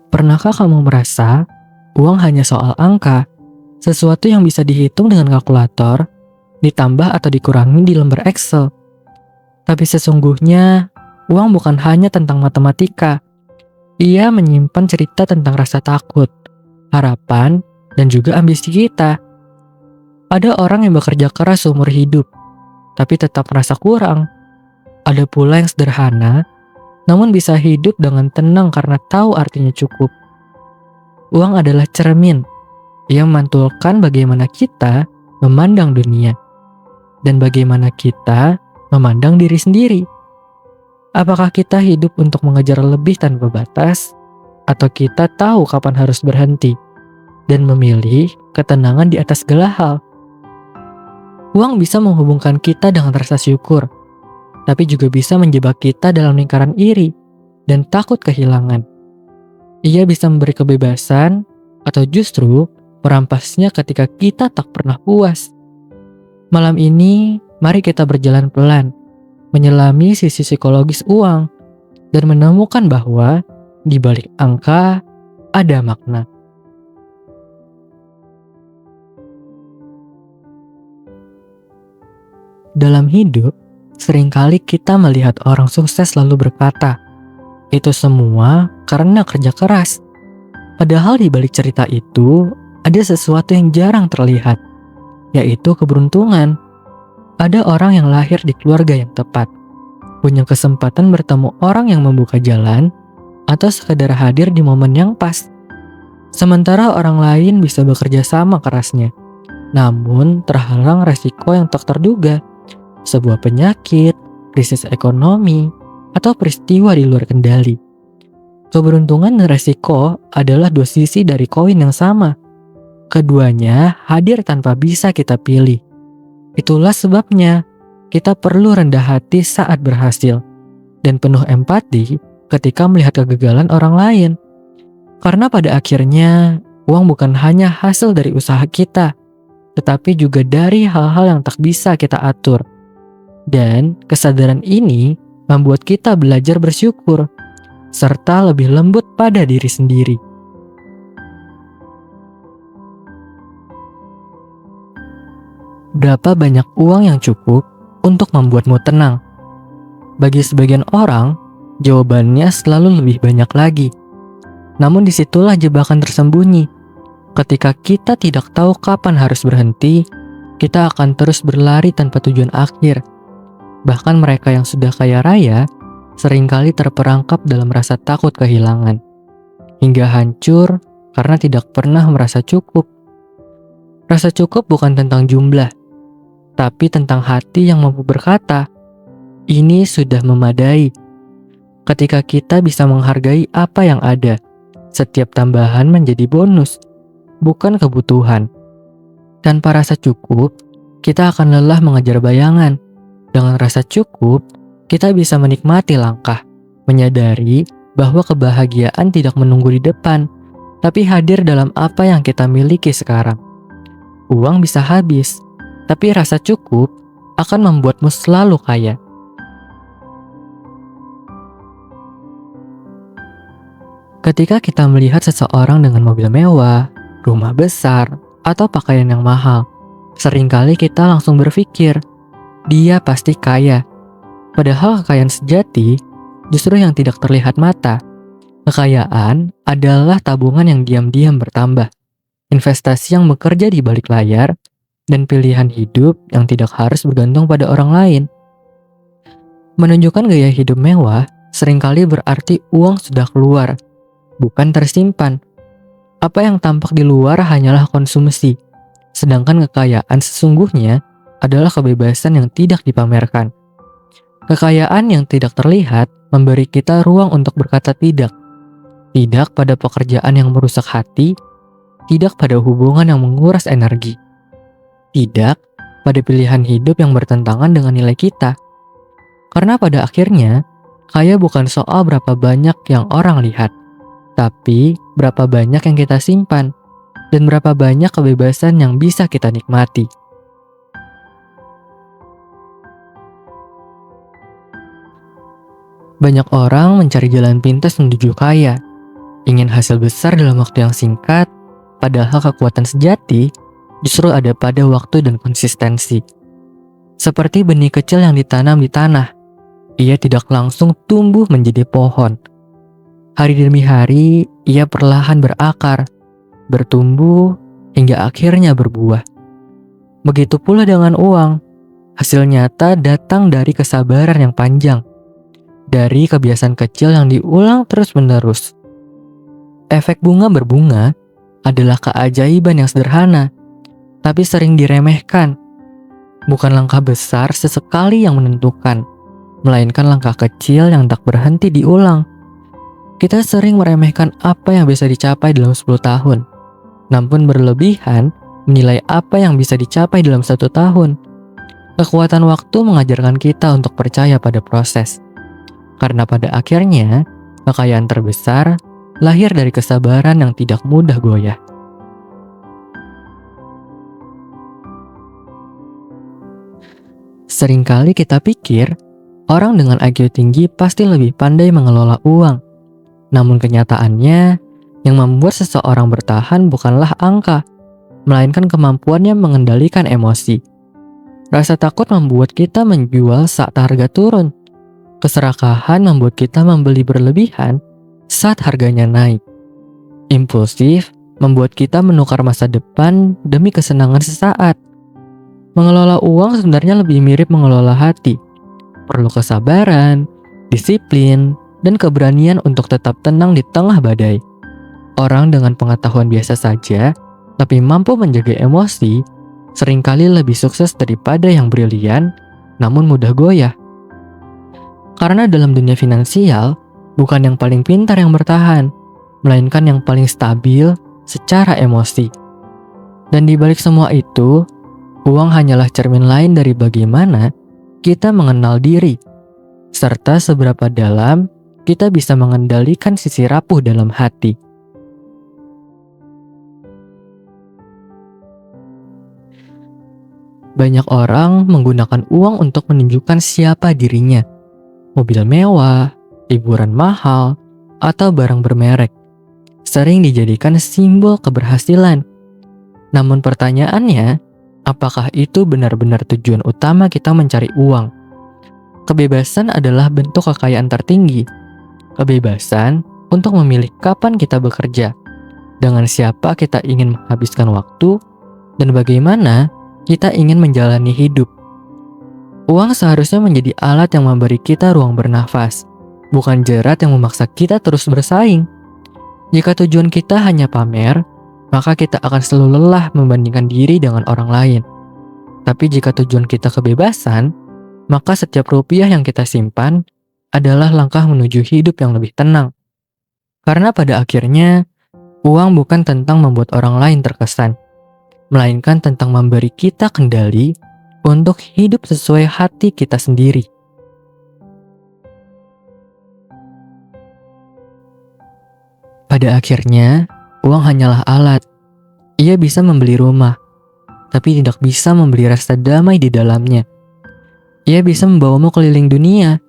Pernahkah kamu merasa uang hanya soal angka, sesuatu yang bisa dihitung dengan kalkulator, ditambah atau dikurangi di lembar Excel? Tapi sesungguhnya, uang bukan hanya tentang matematika. Ia menyimpan cerita tentang rasa takut, harapan, dan juga ambisi kita. Ada orang yang bekerja keras seumur hidup, tapi tetap merasa kurang. Ada pula yang sederhana, namun bisa hidup dengan tenang karena tahu artinya cukup. Uang adalah cermin yang memantulkan bagaimana kita memandang dunia dan bagaimana kita memandang diri sendiri. Apakah kita hidup untuk mengejar lebih tanpa batas, atau kita tahu kapan harus berhenti dan memilih ketenangan di atas segala hal? Uang bisa menghubungkan kita dengan rasa syukur, tapi juga bisa menjebak kita dalam lingkaran iri dan takut kehilangan. Ia bisa memberi kebebasan, atau justru merampasnya ketika kita tak pernah puas. Malam ini, mari kita berjalan pelan, menyelami sisi psikologis uang, dan menemukan bahwa di balik angka ada makna. Dalam hidup, seringkali kita melihat orang sukses lalu berkata, "Itu semua karena kerja keras." Padahal di balik cerita itu, ada sesuatu yang jarang terlihat, yaitu keberuntungan. Ada orang yang lahir di keluarga yang tepat, punya kesempatan bertemu orang yang membuka jalan, atau sekadar hadir di momen yang pas. Sementara orang lain bisa bekerja sama kerasnya, namun terhalang resiko yang tak terduga, sebuah penyakit, krisis ekonomi, atau peristiwa di luar kendali. Keberuntungan dan resiko adalah dua sisi dari koin yang sama. Keduanya hadir tanpa bisa kita pilih. Itulah sebabnya kita perlu rendah hati saat berhasil dan penuh empati ketika melihat kegagalan orang lain. Karena pada akhirnya, uang bukan hanya hasil dari usaha kita, tetapi juga dari hal-hal yang tak bisa kita atur. Dan kesadaran ini membuat kita belajar bersyukur, serta lebih lembut pada diri sendiri. Berapa banyak uang yang cukup untuk membuatmu tenang? Bagi sebagian orang, jawabannya selalu lebih banyak lagi. Namun disitulah jebakan tersembunyi. Ketika kita tidak tahu kapan harus berhenti, kita akan terus berlari tanpa tujuan akhir. Bahkan mereka yang sudah kaya raya seringkali terperangkap dalam rasa takut kehilangan, hingga hancur karena tidak pernah merasa cukup. Rasa cukup bukan tentang jumlah, tapi tentang hati yang mampu berkata, "Ini sudah memadai." Ketika kita bisa menghargai apa yang ada, setiap tambahan menjadi bonus, bukan kebutuhan. Tanpa rasa cukup, kita akan lelah mengejar bayangan. Dengan rasa cukup, kita bisa menikmati langkah, menyadari bahwa kebahagiaan tidak menunggu di depan, tapi hadir dalam apa yang kita miliki sekarang. Uang bisa habis, tapi rasa cukup akan membuatmu selalu kaya. Ketika kita melihat seseorang dengan mobil mewah, rumah besar, atau pakaian yang mahal, seringkali kita langsung berpikir, dia pasti kaya. Padahal kekayaan sejati justru yang tidak terlihat mata. Kekayaan adalah tabungan yang diam-diam bertambah, investasi yang bekerja di balik layar, dan pilihan hidup yang tidak harus bergantung pada orang lain. Menunjukkan gaya hidup mewah seringkali berarti uang sudah keluar, bukan tersimpan. Apa yang tampak di luar hanyalah konsumsi, sedangkan kekayaan sesungguhnya adalah kebebasan yang tidak dipamerkan. Kekayaan yang tidak terlihat memberi kita ruang untuk berkata tidak. Tidak pada pekerjaan yang merusak hati, tidak pada hubungan yang menguras energi, tidak pada pilihan hidup yang bertentangan dengan nilai kita. Karena pada akhirnya, kaya bukan soal berapa banyak yang orang lihat, tapi berapa banyak yang kita simpan, dan berapa banyak kebebasan yang bisa kita nikmati. Banyak orang mencari jalan pintas menuju kaya, Ingin hasil besar dalam waktu yang singkat, padahal kekuatan sejati justru ada pada waktu dan konsistensi. Seperti benih kecil yang ditanam di tanah, ia tidak langsung tumbuh menjadi pohon. Hari demi hari, ia perlahan berakar, bertumbuh, hingga akhirnya berbuah. Begitu pula dengan uang. Hasil nyata datang dari kesabaran yang panjang, dari kebiasaan kecil yang diulang terus-menerus. Efek bunga berbunga adalah keajaiban yang sederhana, tapi sering diremehkan. Bukan langkah besar sesekali yang menentukan, melainkan langkah kecil yang tak berhenti diulang. Kita sering meremehkan apa yang bisa dicapai dalam 10 tahun, namun berlebihan menilai apa yang bisa dicapai dalam 1 tahun. Kekuatan waktu mengajarkan kita untuk percaya pada proses. Karena pada akhirnya, kekayaan terbesar lahir dari kesabaran yang tidak mudah goyah. Seringkali kita pikir, orang dengan IQ tinggi pasti lebih pandai mengelola uang. Namun kenyataannya, yang membuat seseorang bertahan bukanlah angka, melainkan kemampuannya mengendalikan emosi. Rasa takut membuat kita menjual saat harga turun. Keserakahan membuat kita membeli berlebihan saat harganya naik. Impulsif membuat kita menukar masa depan demi kesenangan sesaat. Mengelola uang sebenarnya lebih mirip mengelola hati. Perlu kesabaran, disiplin, dan keberanian untuk tetap tenang di tengah badai. Orang dengan pengetahuan biasa saja, tapi mampu menjaga emosi, seringkali lebih sukses daripada yang brilian, namun mudah goyah. Karena dalam dunia finansial, bukan yang paling pintar yang bertahan, melainkan yang paling stabil secara emosi. Dan di balik semua itu, uang hanyalah cermin lain dari bagaimana kita mengenal diri, serta seberapa dalam kita bisa mengendalikan sisi rapuh dalam hati. Banyak orang menggunakan uang untuk menunjukkan siapa dirinya. Mobil mewah, liburan mahal, atau barang bermerek sering dijadikan simbol keberhasilan. Namun pertanyaannya, apakah itu benar-benar tujuan utama kita mencari uang? Kebebasan adalah bentuk kekayaan tertinggi. Kebebasan untuk memilih kapan kita bekerja, dengan siapa kita ingin menghabiskan waktu, dan bagaimana kita ingin menjalani hidup. Uang seharusnya menjadi alat yang memberi kita ruang bernafas, bukan jerat yang memaksa kita terus bersaing. Jika tujuan kita hanya pamer, maka kita akan selalu lelah membandingkan diri dengan orang lain. Tapi jika tujuan kita kebebasan, maka setiap rupiah yang kita simpan adalah langkah menuju hidup yang lebih tenang. Karena pada akhirnya, uang bukan tentang membuat orang lain terkesan, melainkan tentang memberi kita kendali untuk hidup sesuai hati kita sendiri. Pada akhirnya, uang hanyalah alat. Ia bisa membeli rumah, tapi tidak bisa membeli rasa damai di dalamnya. Ia bisa membawamu keliling dunia,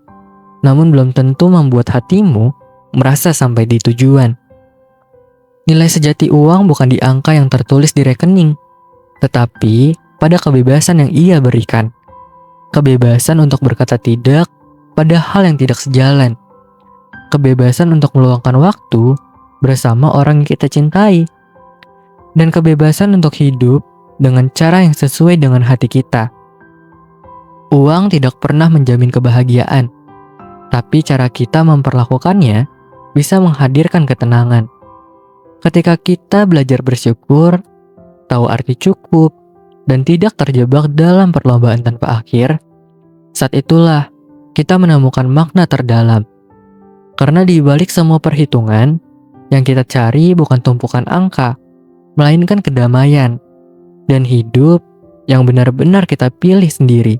namun belum tentu membuat hatimu merasa sampai di tujuan. Nilai sejati uang bukan di angka yang tertulis di rekening, tetapi pada kebebasan yang ia berikan. Kebebasan untuk berkata tidak pada hal yang tidak sejalan. Kebebasan untuk meluangkan waktu bersama orang yang kita cintai. Dan kebebasan untuk hidup dengan cara yang sesuai dengan hati kita. Uang tidak pernah menjamin kebahagiaan, tapi cara kita memperlakukannya bisa menghadirkan ketenangan. Ketika kita belajar bersyukur, tahu arti cukup, dan tidak terjebak dalam perlombaan tanpa akhir, saat itulah kita menemukan makna terdalam. Karena di balik semua perhitungan, yang kita cari bukan tumpukan angka, melainkan kedamaian dan hidup yang benar-benar kita pilih sendiri.